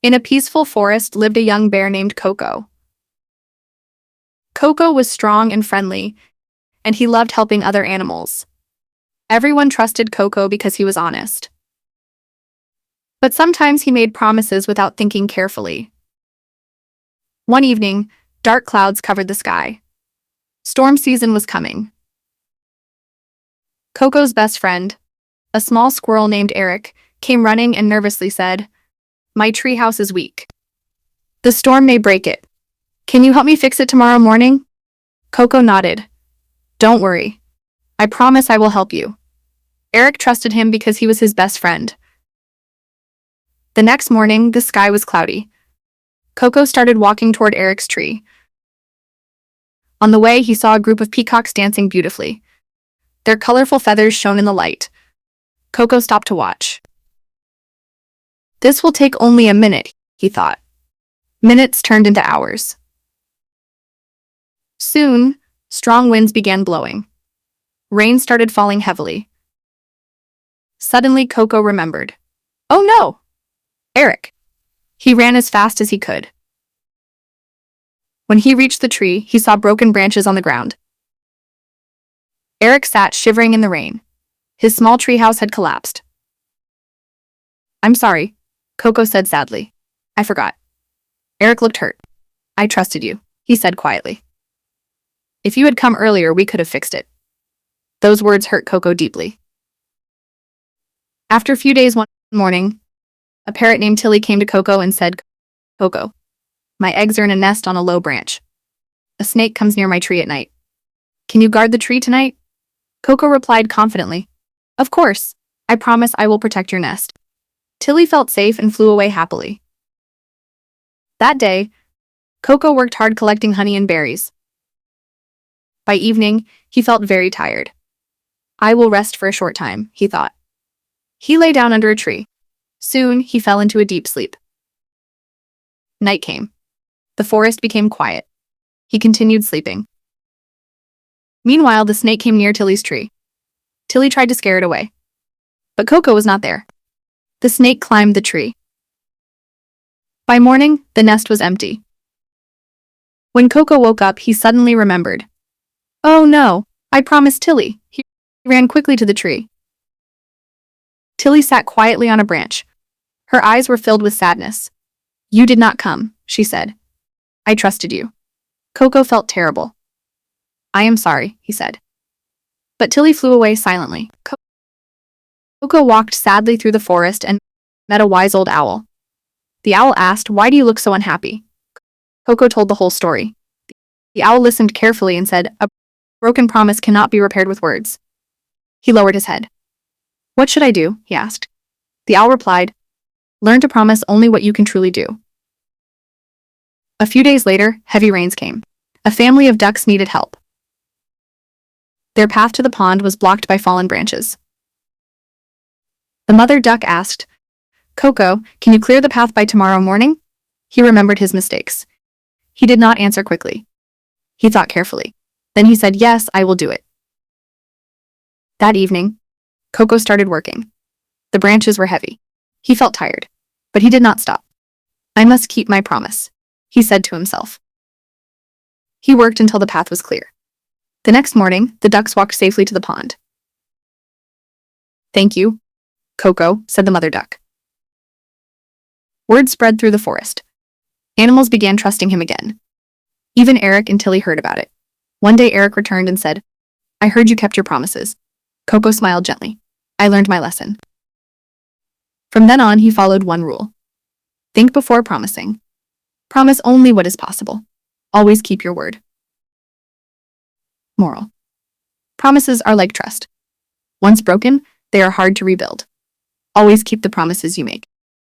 In a peaceful forest lived a young bear named Coco. Coco was strong and friendly, and he loved helping other animals. Everyone trusted Coco because he was honest. But sometimes he made promises without thinking carefully. One evening, dark clouds covered the sky. Storm season was coming. Coco's best friend, a small squirrel named Eric, came running and nervously said, "My treehouse is weak. The storm may break it. Can you help me fix it tomorrow morning?" Coco nodded. "Don't worry. I promise I will help you." Eric trusted him because he was his best friend. The next morning, the sky was cloudy. Coco started walking toward Eric's tree. On the way, he saw a group of peacocks dancing beautifully. Their colorful feathers shone in the light. Coco stopped to watch. "This will take only a minute," he thought. Minutes turned into hours. Soon, strong winds began blowing. Rain started falling heavily. Suddenly, Coco remembered. "Oh no! Eric!" He ran as fast as he could. When he reached the tree, he saw broken branches on the ground. Eric sat shivering in the rain. His small treehouse had collapsed. "I'm sorry," Coco said sadly. "I forgot." Eric looked hurt. "I trusted you," he said quietly. "If you had come earlier, we could have fixed it." Those words hurt Coco deeply. After a few days, one morning, a parrot named Tilly came to Coco and said, "Coco, my eggs are in a nest on a low branch. A snake comes near my tree at night. Can you guard the tree tonight?" Coco replied confidently, "Of course. I promise I will protect your nest." Tilly felt safe and flew away happily. That day, Coco worked hard collecting honey and berries. By evening, he felt very tired. "I will rest for a short time," he thought. He lay down under a tree. Soon, he fell into a deep sleep. Night came. The forest became quiet. He continued sleeping. Meanwhile, the snake came near Tilly's tree. Tilly tried to scare it away. But Coco was not there. The snake climbed the tree. By morning, the nest was empty. When Coco woke up, he suddenly remembered. "Oh no, I promised Tilly." He ran quickly to the tree. Tilly sat quietly on a branch. Her eyes were filled with sadness. "You did not come," she said. "I trusted you." Coco felt terrible. "I am sorry," he said. But Tilly flew away silently. Coco walked sadly through the forest and met a wise old owl. The owl asked, "Why do you look so unhappy?" Coco told the whole story. The owl listened carefully and said, "A broken promise cannot be repaired with words." He lowered his head. "What should I do?" he asked. The owl replied, "Learn to promise only what you can truly do." A few days later, heavy rains came. A family of ducks needed help. Their path to the pond was blocked by fallen branches. The mother duck asked, "Coco, can you clear the path by tomorrow morning?" He remembered his mistakes. He did not answer quickly. He thought carefully. Then he said, "Yes, I will do it." That evening, Coco started working. The branches were heavy. He felt tired, but he did not stop. "I must keep my promise," he said to himself. He worked until the path was clear. The next morning, the ducks walked safely to the pond. "Thank you, Coco," said the mother duck. Word spread through the forest. Animals began trusting him again. Even Eric and Tilly heard about it. One day Eric returned and said, "I heard you kept your promises." Coco smiled gently. "I learned my lesson." From then on, he followed one rule. Think before promising. Promise only what is possible. Always keep your word. Moral: promises are like trust. Once broken, they are hard to rebuild. Always keep the promises you make.